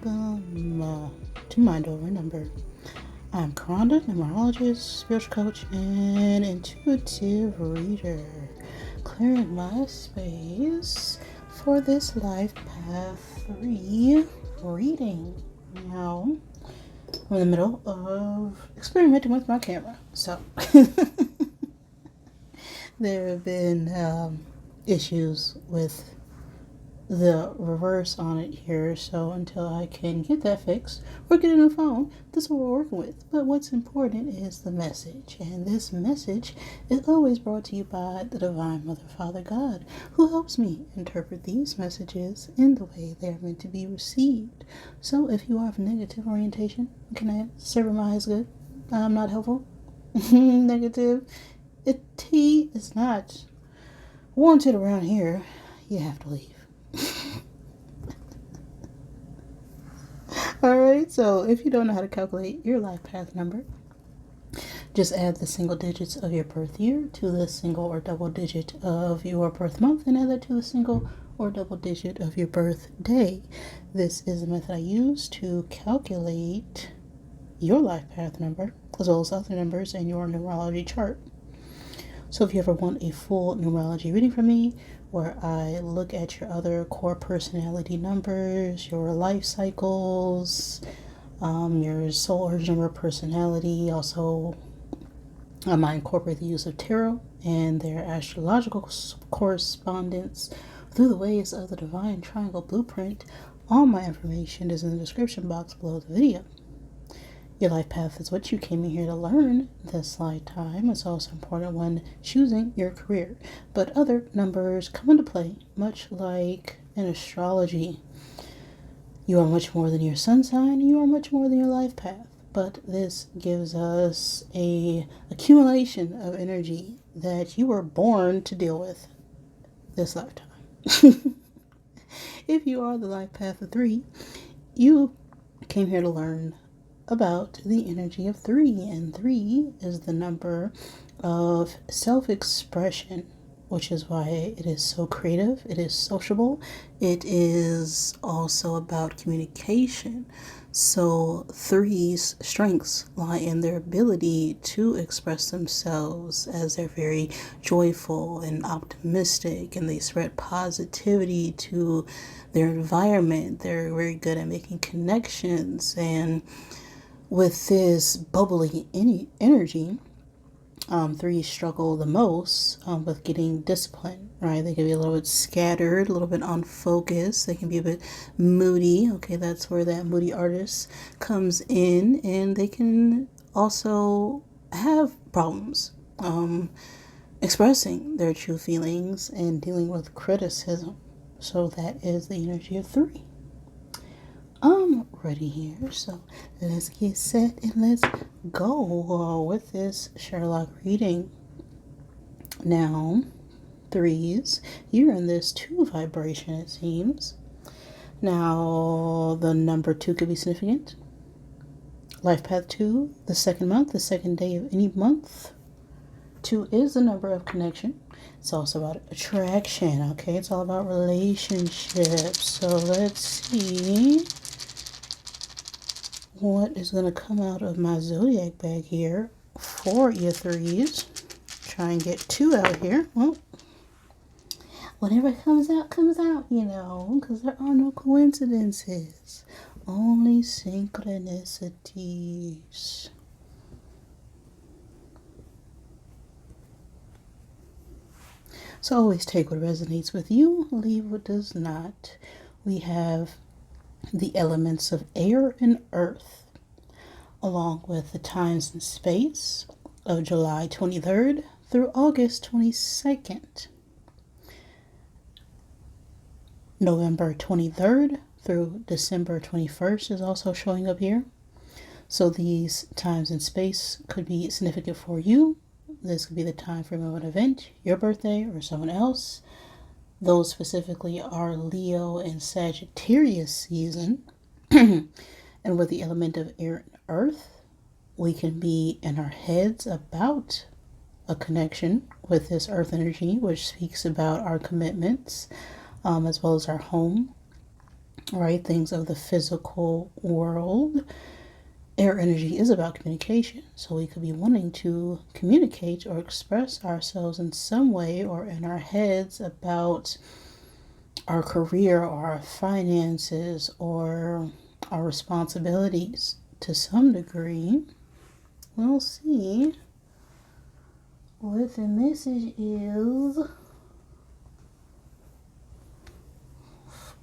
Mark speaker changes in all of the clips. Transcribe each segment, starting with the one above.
Speaker 1: welcome to Mind Over Number. I'm Karanda, numerologist, spiritual coach, and intuitive reader, clearing my space for this Life Path 3 reading. Now, I'm in the middle of experimenting with my camera, so there have been issues with the reverse on it here, so until I can get that fixed or get a new phone, this is what we're working with. But what's important is the message, and this message is always brought to you by the Divine Mother, Father, God, who helps me interpret these messages in the way they are meant to be received. So if you are of negative orientation, can I serve my eyes good? I'm not helpful. Negative. Tea is not warranted around here. You have to leave. Alright, so if you don't know how to calculate your life path number, just add the single digits of your birth year to the single or double digit of your birth month, and add that to the single or double digit of your birth day. This is the method I use to calculate your life path number, as well as other numbers in your numerology chart. So if you ever want a full numerology reading from me, where I look at your other core personality numbers, your life cycles, your soul origin number, personality, also I might incorporate the use of tarot and their astrological correspondence through the ways of the Divine Triangle Blueprint. All my information is in the description box below the video. Your life path is what you came in here to learn this lifetime. It's also important when choosing your career. But other numbers come into play, much like in astrology. You are much more than your sun sign. You are much more than your life path. But this gives us a accumulation of energy that you were born to deal with this lifetime. If you are the life path of 3, you came here to learn about the energy of 3, and 3 is the number of self-expression, which is why it is so creative. It is sociable. It is also about communication. So 3's strengths lie in their ability to express themselves, as they're very joyful and optimistic, and they spread positivity to their environment. They're very good at making connections, and with this bubbly energy, 3 struggle the most with getting discipline, right? They can be a little bit scattered, a little bit unfocused. They can be a bit moody. Okay, that's where that moody artist comes in, and they can also have problems expressing their true feelings and dealing with criticism. So that is the energy of 3. I'm ready here, so let's get set and let's go with this Sherlock reading. Now, 3s, you're in this 2 vibration, it seems. Now, the number 2 could be significant. Life path 2, the second month, the second day of any month. 2 is the number of connection. It's also about attraction, okay? It's all about relationships. So let's see what is going to come out of my zodiac bag here for your 3s. Try and get 2 out here. Well, whatever comes out, you know, because there are no coincidences, only synchronicities. So always take what resonates with you, leave what does not. We have the elements of air and earth, along with the times and space of July 23rd through August 22nd. November 23rd through December 21st is also showing up here. So these times and space could be significant for you. This could be the time for an event, your birthday, or someone else. Those specifically are Leo and Sagittarius season. And with the element of air and earth, we can be in our heads about a connection with this earth energy, which speaks about our commitments, as well as our home. right? Things of the physical world. Air energy is about communication, so we could be wanting to communicate or express ourselves in some way or in our heads about our career or our finances or our responsibilities to some degree. We'll see what the message is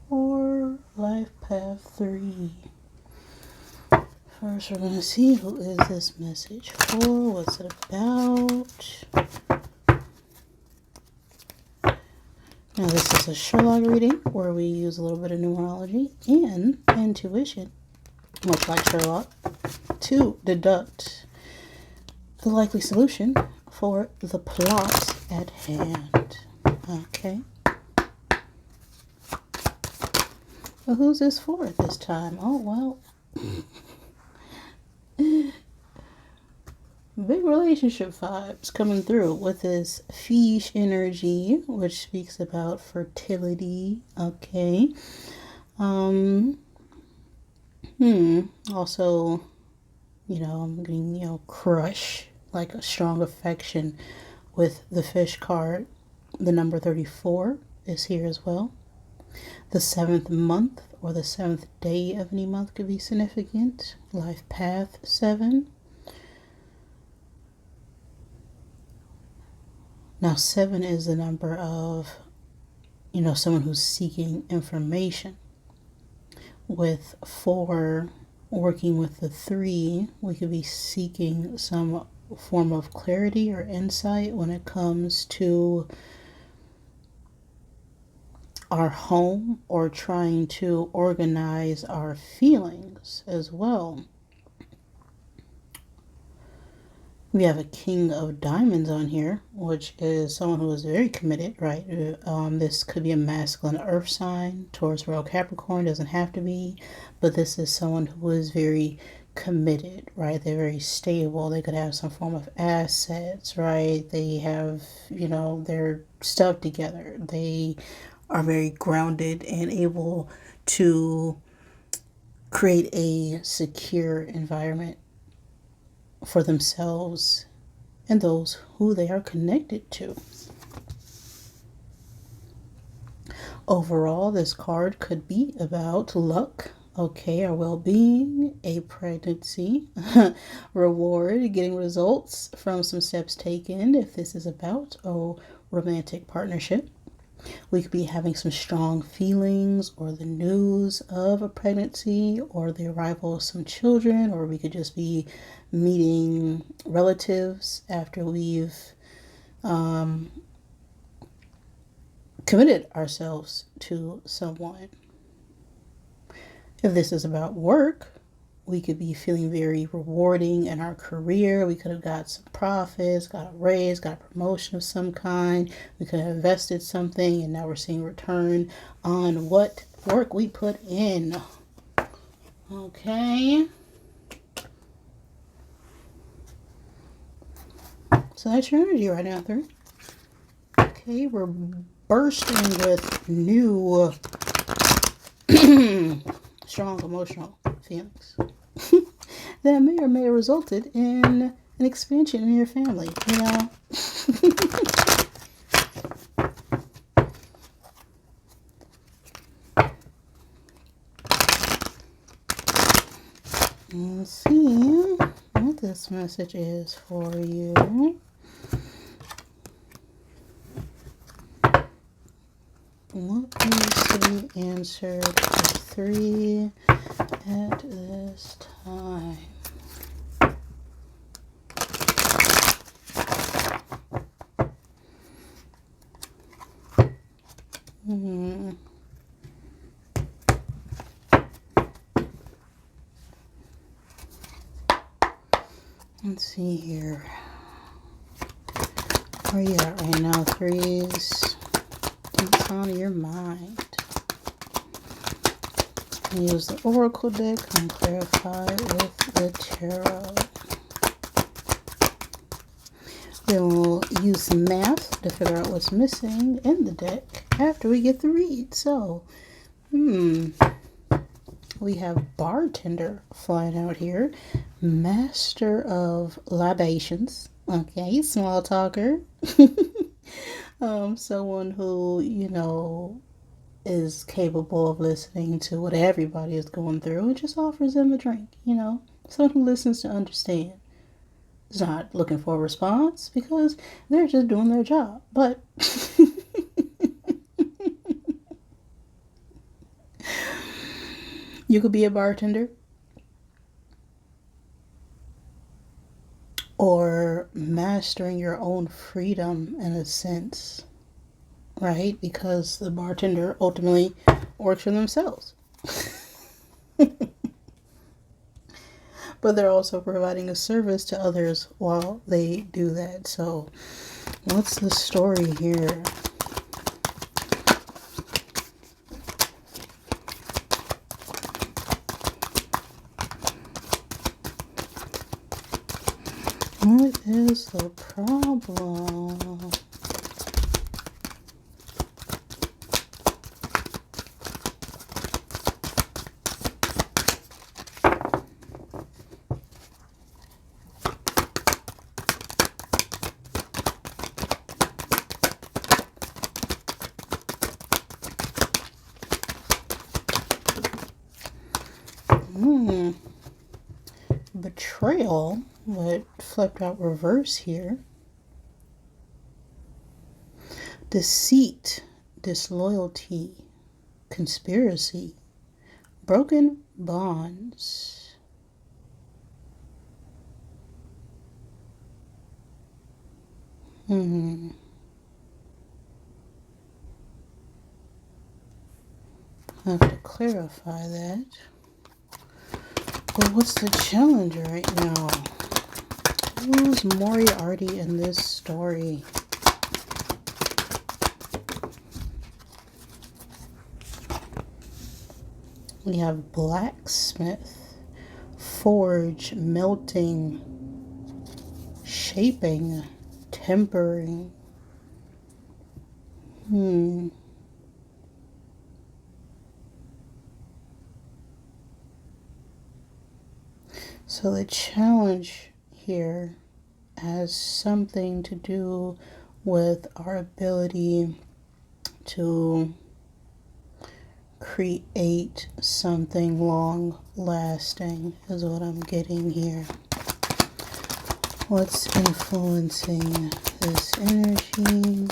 Speaker 1: for life path 3. First, we're going to see who is this message for, what's it about. Now, this is a Sherlock reading where we use a little bit of numerology and intuition, much like Sherlock, to deduct the likely solution for the plot at hand. Okay. Well, who's this for at this time? Oh, well. Big relationship vibes coming through with this fish energy, which speaks about fertility. Okay. Also, I'm getting, crush, like a strong affection with the fish card. The number 34 is here as well. The 7th month or the 7th day of any month could be significant. Life path 7. Now, 7 is the number of, someone who's seeking information. With 4 working with the 3, we could be seeking some form of clarity or insight when it comes to our home or trying to organize our feelings as well. We have a King of Diamonds on here, which is someone who is very committed, right? This could be a masculine earth sign. Taurus, Royal, Capricorn, doesn't have to be, but this is someone who is very committed, right? They're very stable. They could have some form of assets, right? They have, their stuff together. They are very grounded and able to create a secure environment for themselves and those who they are connected to. Overall, this card could be about luck, okay, our well-being, a pregnancy, reward, getting results from some steps taken if this is about a romantic partnership. We could be having some strong feelings or the news of a pregnancy or the arrival of some children, or we could just be meeting relatives after we've committed ourselves to someone. If this is about work, we could be feeling very rewarding in our career. We could have got some profits, got a raise, got a promotion of some kind. We could have invested something and now we're seeing return on what work we put in. Okay. So that's your energy right now, 3. Okay, we're bursting with new strong emotional feelings that may or may have resulted in an expansion in your family, Let's see what this message is for you. What needs to be answered for 3 at this time? Let's see here. Where you at right now, 3s? What's on your mind? Use the Oracle deck and clarify with the Tarot. Then we'll use some math to figure out what's missing in the deck after we get the read. So, We have bartender flying out here. Master of libations. Okay, small talker. Someone who, is capable of listening to what everybody is going through and just offers them a drink, Someone who listens to understand. Is not looking for a response because they're just doing their job. But you could be a bartender or mastering your own freedom in a sense, right? Because the bartender ultimately works for themselves. But they're also providing a service to others while they do that. So, what's the story here? What is the problem? Betrayal, but flipped out reverse here. Deceit, disloyalty, conspiracy, broken bonds. I have to clarify that. But what's the challenge right now? Who's Moriarty in this story? We have blacksmith, forge, melting, shaping, tempering. So the challenge here has something to do with our ability to create something long lasting is what I'm getting here. What's influencing this energy?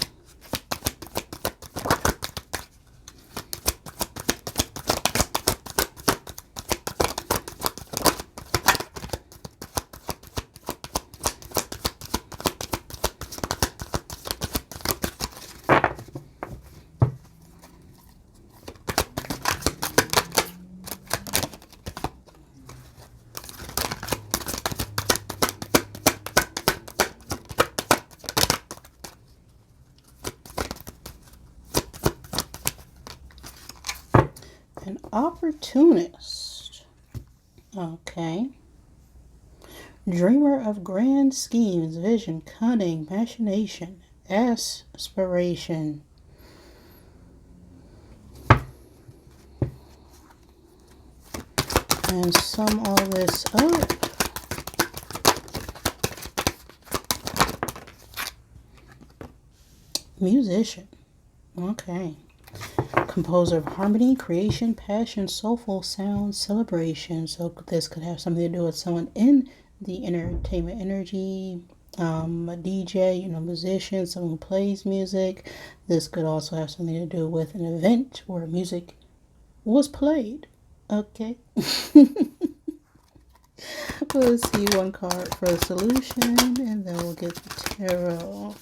Speaker 1: An opportunist. Okay. Dreamer of grand schemes, vision, cunning, machination, aspiration. And sum all this up. Musician. Okay. Composer of harmony, creation, passion, soulful sounds, celebration. So this could have something to do with someone in the entertainment energy, a DJ, musician, someone who plays music. This could also have something to do with an event where music was played. Okay. Let's see one card for the solution, and then we'll get the tarot.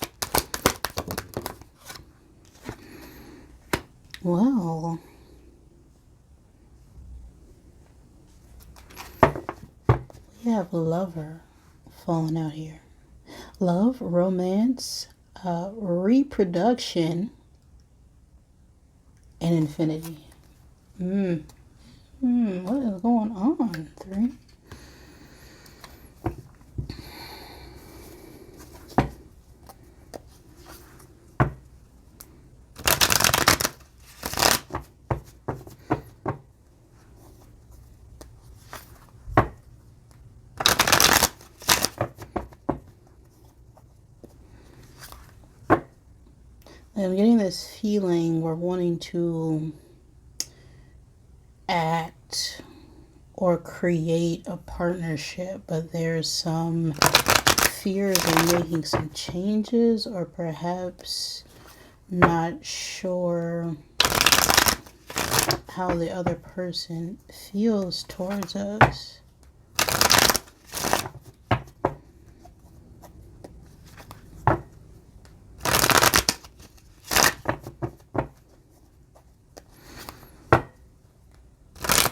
Speaker 1: Well, we have lover falling out here. Love, romance, reproduction, and infinity. What is going on? 3. I'm getting this feeling we're wanting to act or create a partnership, but there's some fears of making some changes, or perhaps not sure how the other person feels towards us.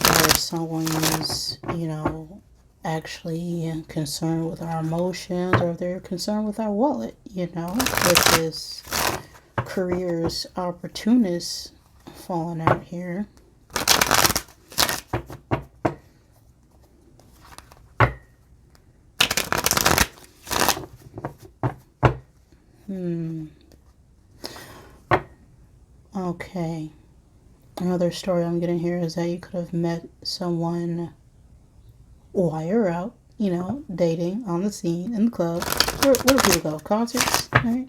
Speaker 1: Or someone is, actually concerned with our emotions, or if they're concerned with our wallet, with this career's opportunists falling out here. Okay. Another story I'm getting here is that you could have met someone while you're out, dating on the scene in the club. Where do people go? Concerts, right?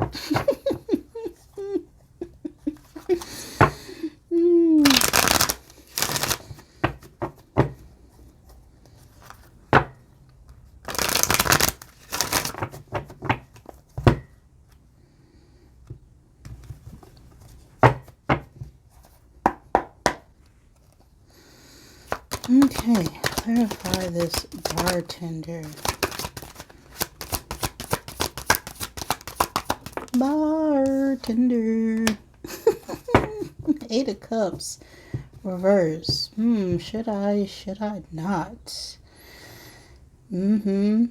Speaker 1: Okay, clarify this bartender. Bartender. Eight of Cups. Reverse. Should I not? Do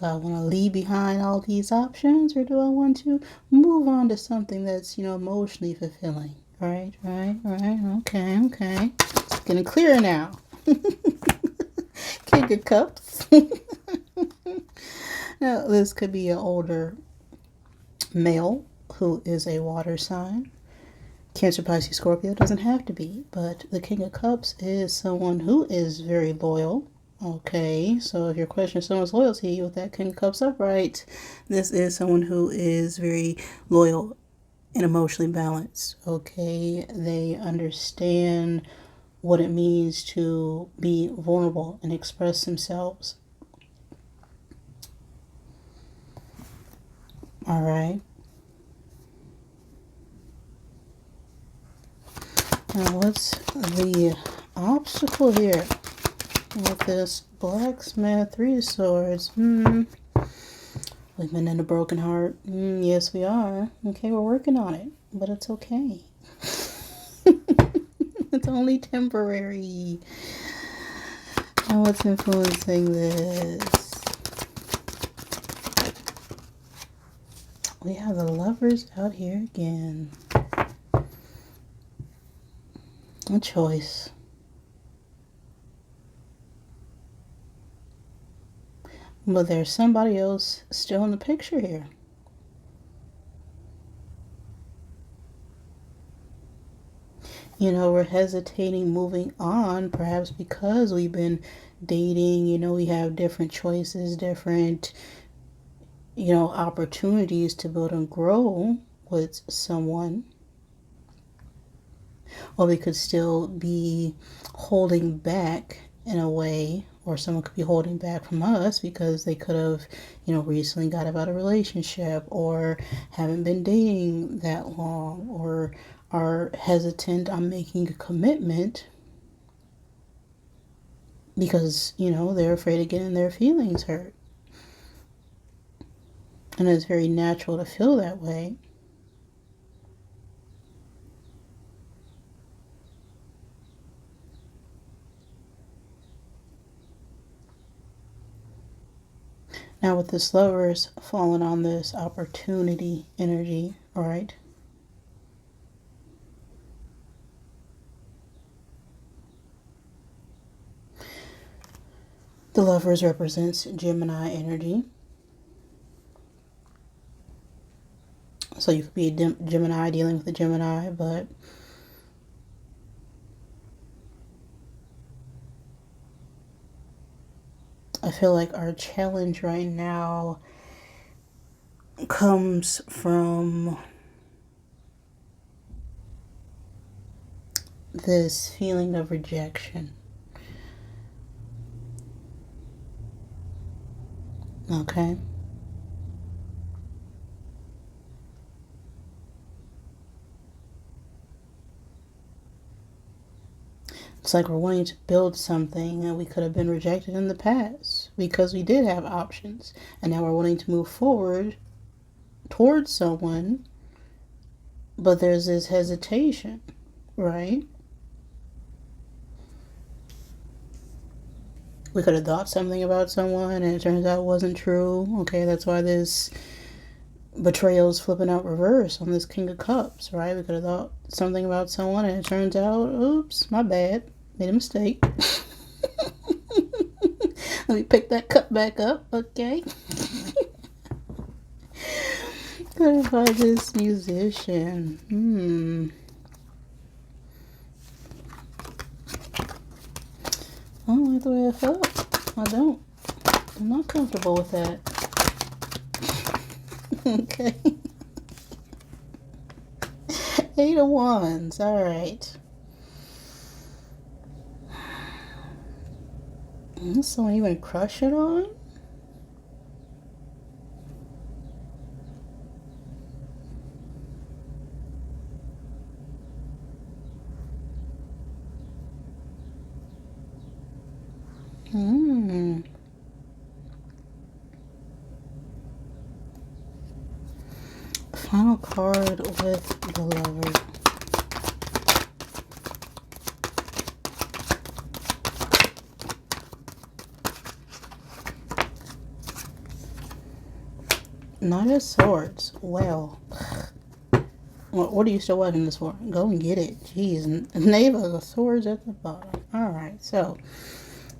Speaker 1: I want to leave behind all these options, or do I want to move on to something that's, emotionally fulfilling? Right. Okay. Getting clearer now. King of Cups. Now, this could be an older male who is a water sign. Cancer, Pisces, Scorpio doesn't have to be, but the King of Cups is someone who is very loyal. Okay, so if you're questioning someone's loyalty with that King of Cups upright, this is someone who is very loyal and emotionally balanced. Okay, they understand what it means to be vulnerable and express themselves. All right. Now, what's the obstacle here with this blacksmith, Three of Swords? We've been in a broken heart. Yes, we are. Okay, we're working on it, but it's okay. It's only temporary. Now, what's influencing this? We have the Lovers out here again. A choice. But there's somebody else still in the picture here. We're hesitating moving on, perhaps because we've been dating. We have different choices, different, opportunities to build and grow with someone. Or we could still be holding back in a way, or someone could be holding back from us because they could have, recently got out of a relationship, or haven't been dating that long, or are hesitant on making a commitment because, they're afraid of getting their feelings hurt. And it's very natural to feel that way. Now with this Lovers falling on this opportunity energy, all right? The Lovers represents Gemini energy. So you could be a Gemini dealing with a Gemini, but I feel like our challenge right now comes from this feeling of rejection. Okay? It's like we're wanting to build something and we could have been rejected in the past because we did have options. And now we're wanting to move forward towards someone, but there's this hesitation, right? We could have thought something about someone and it turns out it wasn't true. Okay, that's why this betrayal's flipping out reverse on this King of Cups, right? We could have thought something about someone and it turns out, oops, my bad. Made a mistake. Let me pick that cup back up, okay? Clarify this musician. I don't like the way I felt. I don't. I'm not comfortable with that. Okay. 8 of Wands. Alright. Is someone even crushing on? Final card with the Lover. Knight of Swords. Well, what are you still waiting this for? Go and get it. Jeez. Knave of Swords at the bottom. Alright, so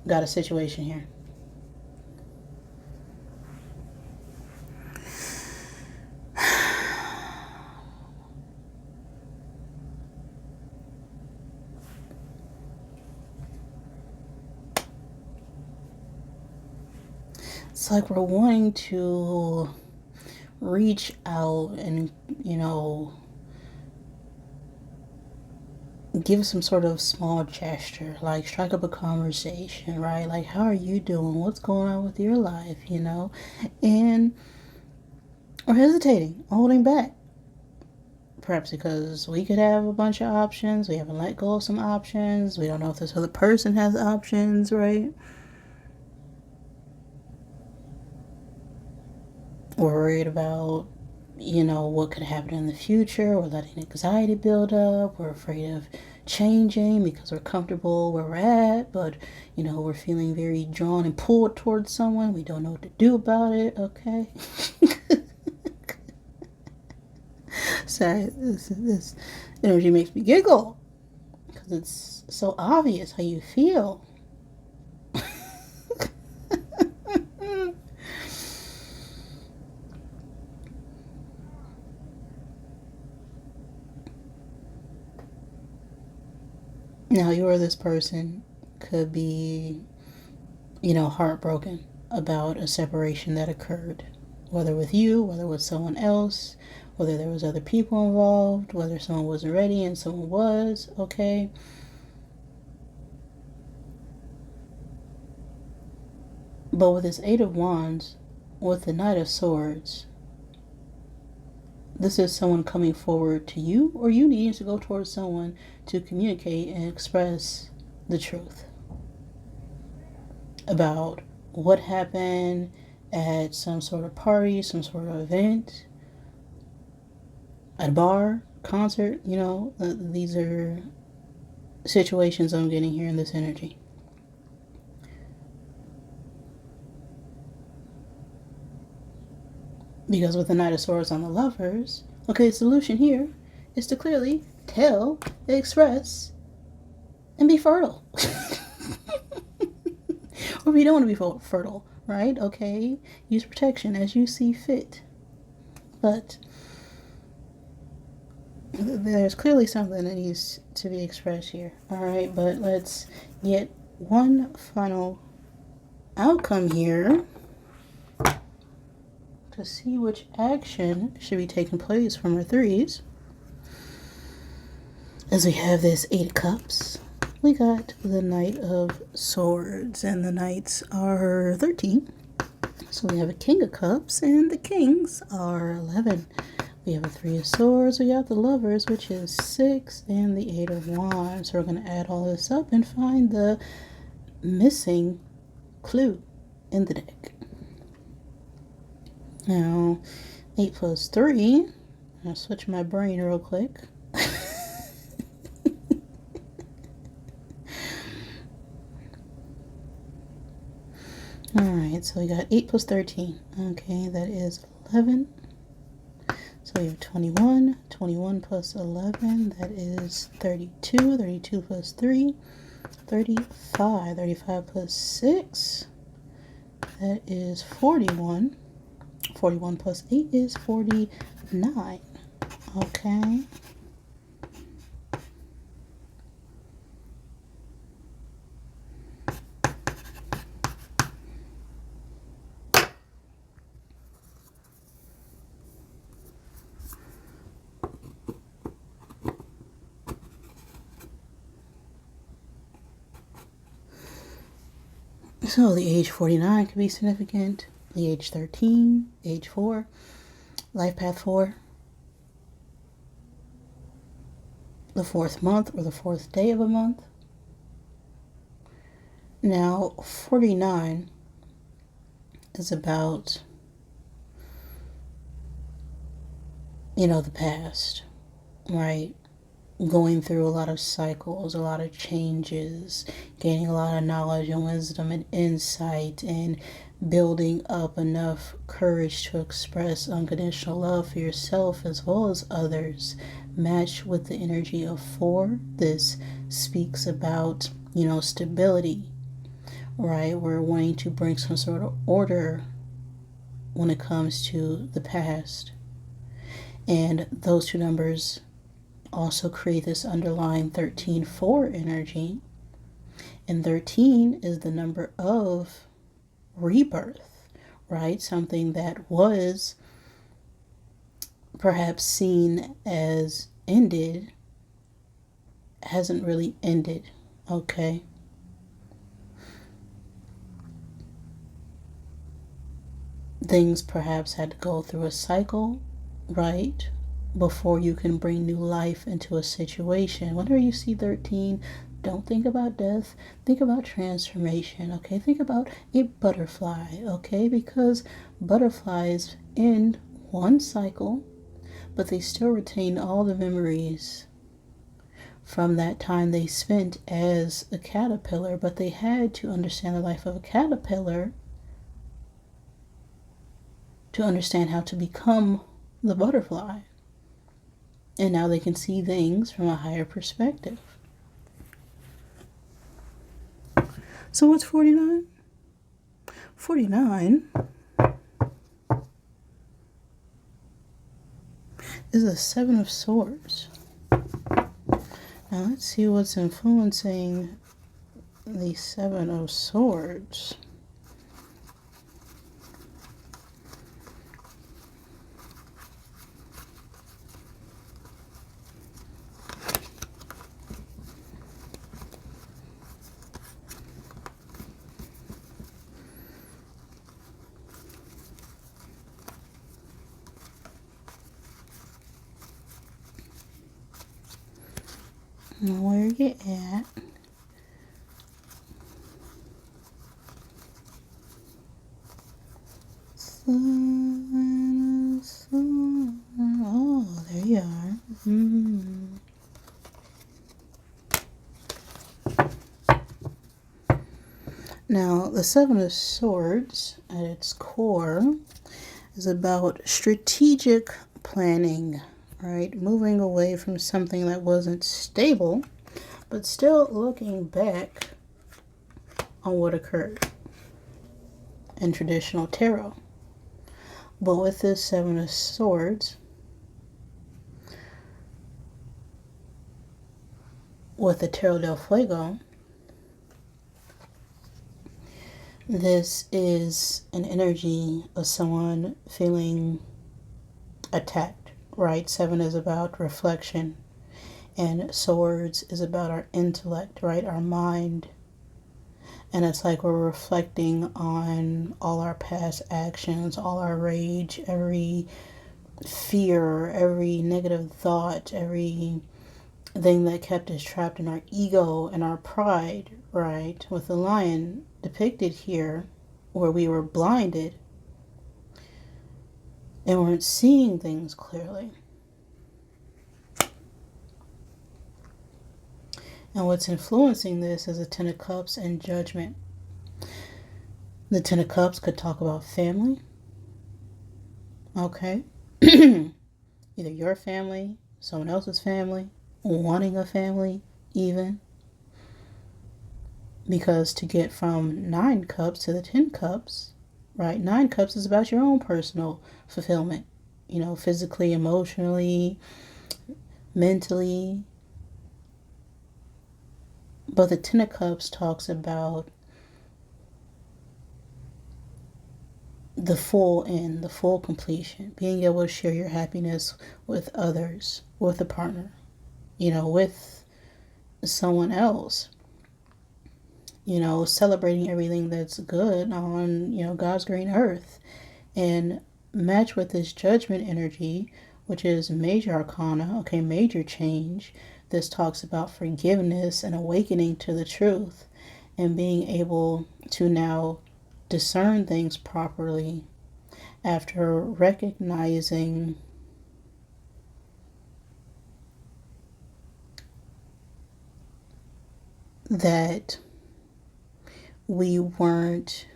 Speaker 1: got a situation here. It's like we're wanting to reach out and, give some sort of small gesture, like strike up a conversation, right? Like, how are you doing? What's going on with your life, And we're hesitating, holding back. Perhaps because we could have a bunch of options. We haven't let go of some options. We don't know if this other person has options, right? We're worried about, what could happen in the future. We're letting anxiety build up. We're afraid of changing because we're comfortable where we're at, but, we're feeling very drawn and pulled towards someone. We don't know what to do about it, okay? Sorry, this energy makes me giggle because it's so obvious how you feel. Now, you or this person could be, heartbroken about a separation that occurred, whether with you, whether with someone else, whether there was other people involved, whether someone wasn't ready and someone was, okay? But with this 8 of Wands, with the Knight of Swords, this is someone coming forward to you, or you needing to go towards someone to communicate and express the truth about what happened at some sort of party, some sort of event, at a bar, concert, these are situations I'm getting here in this energy. Because with the Knight of Swords on the Lovers, okay, the solution here is to clearly tell, express, and be fertile. Or if you don't want to be fertile, right? Okay, use protection as you see fit. But there's clearly something that needs to be expressed here. Alright, but let's get one final outcome here to see which action should be taking place from our threes. As we have this 8 of Cups, we got the Knight of Swords, and the Knights are 13. So we have a King of Cups, and the Kings are 11. We have a 3 of Swords, we got the Lovers, which is 6, and the 8 of Wands. So we're going to add all this up and find the missing clue in the deck. Now, 8 plus 3, I'll switch my brain real quick. Alright, so we got 8 plus 13. Okay, that is 11. So we have 21. 21 plus 11, that is 32. 32 plus 3, 35. 35 plus 6, that is 41. 41 plus 8 is 49. Okay. So the age 49 could be significant, the age 13, age 4, life path 4, the 4th month or the 4th day of a month. Now 49 is about, the past, right? Going through a lot of cycles, a lot of changes, gaining a lot of knowledge and wisdom and insight, and building up enough courage to express unconditional love for yourself as well as others. Matched with the energy of 4, this speaks about, stability, right? We're wanting to bring some sort of order when it comes to the past. And those two numbers also create this underlying 13-4 energy. And 13 is the number of rebirth, right? Something that was perhaps seen as ended hasn't really ended, okay? Things perhaps had to go through a cycle, right? Before you can bring new life into a situation. Whenever you see 13, don't think about death. Think about transformation, okay? Think about a butterfly, okay? Because butterflies end one cycle, but they still retain all the memories from that time they spent as a caterpillar. But they had to understand the life of a caterpillar to understand how to become the butterfly. And now they can see things from a higher perspective. So what's 49? 49 is the 7 of Swords. Now let's see what's influencing the 7 of Swords. Where you at? Oh, there you are. Now, the 7 of Swords, at its core, is about strategic planning, right? Moving away from something that wasn't stable, but still looking back on what occurred in traditional tarot. But with this 7 of Swords, with the Tarot del Fuego, This is an energy of someone feeling attacked, right? 7 is about reflection, and swords is about our intellect, right? Our mind. And it's like we're reflecting on all our past actions, all our rage, every fear, every negative thought, every thing that kept us trapped in our ego and our pride, right? With the lion depicted here, where we were blinded and weren't seeing things clearly. And what's influencing this is the 10 of Cups and judgment. The 10 of Cups could talk about family, okay? Either your family, someone else's family, wanting a family even. Because to get from 9 cups to the 10 cups, right? 9 cups is about your own personal fulfillment, you know, physically, emotionally, mentally. But the 10 of cups talks about the full end, the full completion, being able to share your happiness with others, with a partner, you know, with someone else. You know, celebrating everything that's good on, you know, God's green earth. And match with this judgment energy, which is major arcana, okay, major change. This talks about forgiveness and awakening to the truth and being able to now discern things properly after recognizing that we weren't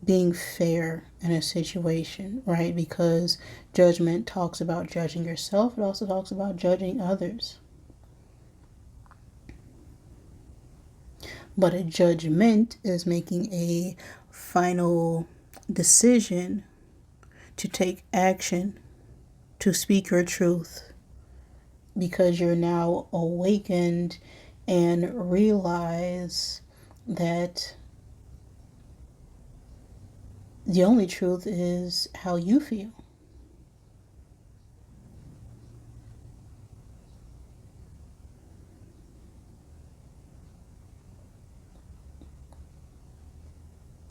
Speaker 1: being fair in a situation, right? Because judgment talks about judging yourself. It also talks about judging others. But a judgment is making a final decision to take action, to speak your truth, because you're now awakened and realize that the only truth is how you feel.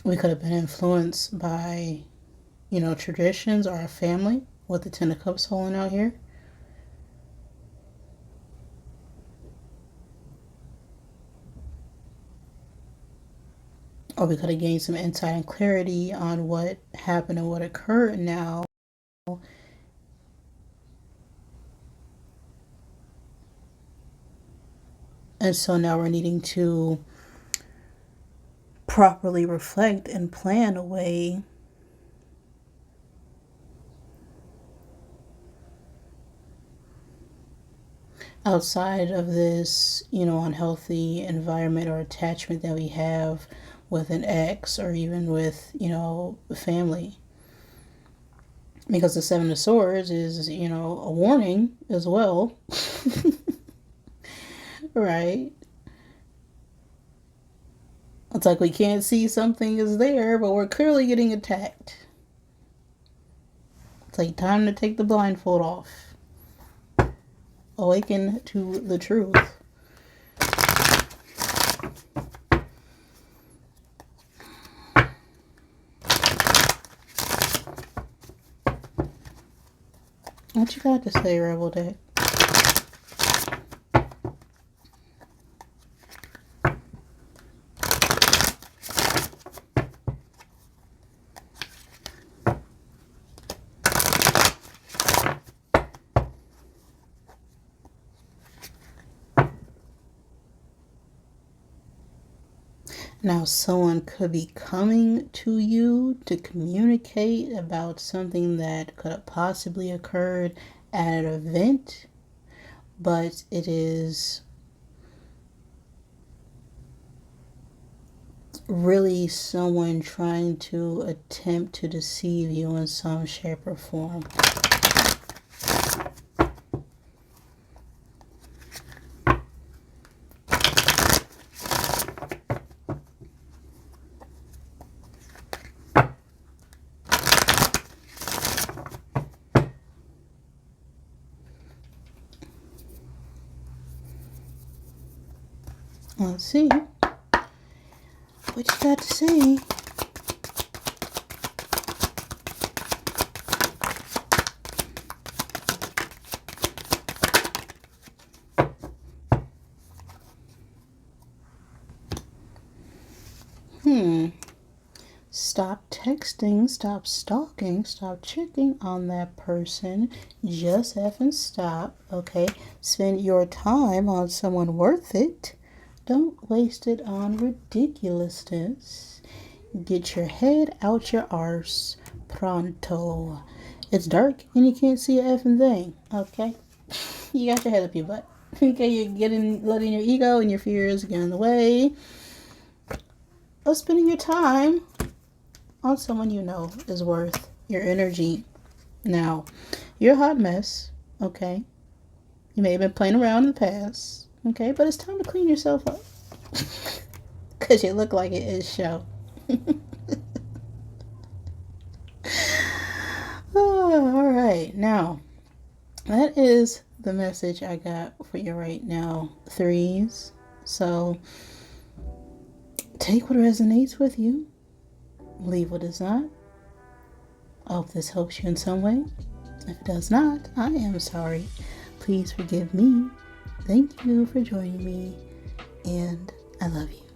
Speaker 1: We could have been influenced by, you know, traditions or our family, with the 10 of Cups holding out here. Or we could have gained some insight and clarity on what happened and what occurred now. And so now we're needing to properly reflect and plan a way outside of this, you know, unhealthy environment or attachment that we have with an ex or even with, you know, family. Because the 7 of Swords is, you know, a warning as well. Right? It's like we can't see something is there, but we're clearly getting attacked. It's like time to take the blindfold off. Awaken to the truth. What you got to say, Rebel Deck? Now, someone could be coming to you to communicate about something that could have possibly occurred at an event, but it is really someone trying to attempt to deceive you in some shape or form. Let's see what you got to say. Stop texting, stop stalking, stop checking on that person. Just effing stop, okay? Spend your time on someone worth it. Don't waste it on ridiculousness. Get your head out your arse pronto. It's dark and you can't see a effing thing, okay? You got your head up your butt. Okay, you're letting your ego and your fears get in the way of spending your time on someone you know is worth your energy. Now, you're a hot mess, okay? You may have been playing around in the past, okay? But it's time to clean yourself up. Because you look like it is show. Oh, all right. Now, that is the message I got for you right now, threes. So, take what resonates with you. Leave what does not. I hope this helps you in some way. If it does not, I am sorry. Please forgive me. Thank you for joining me, and I love you.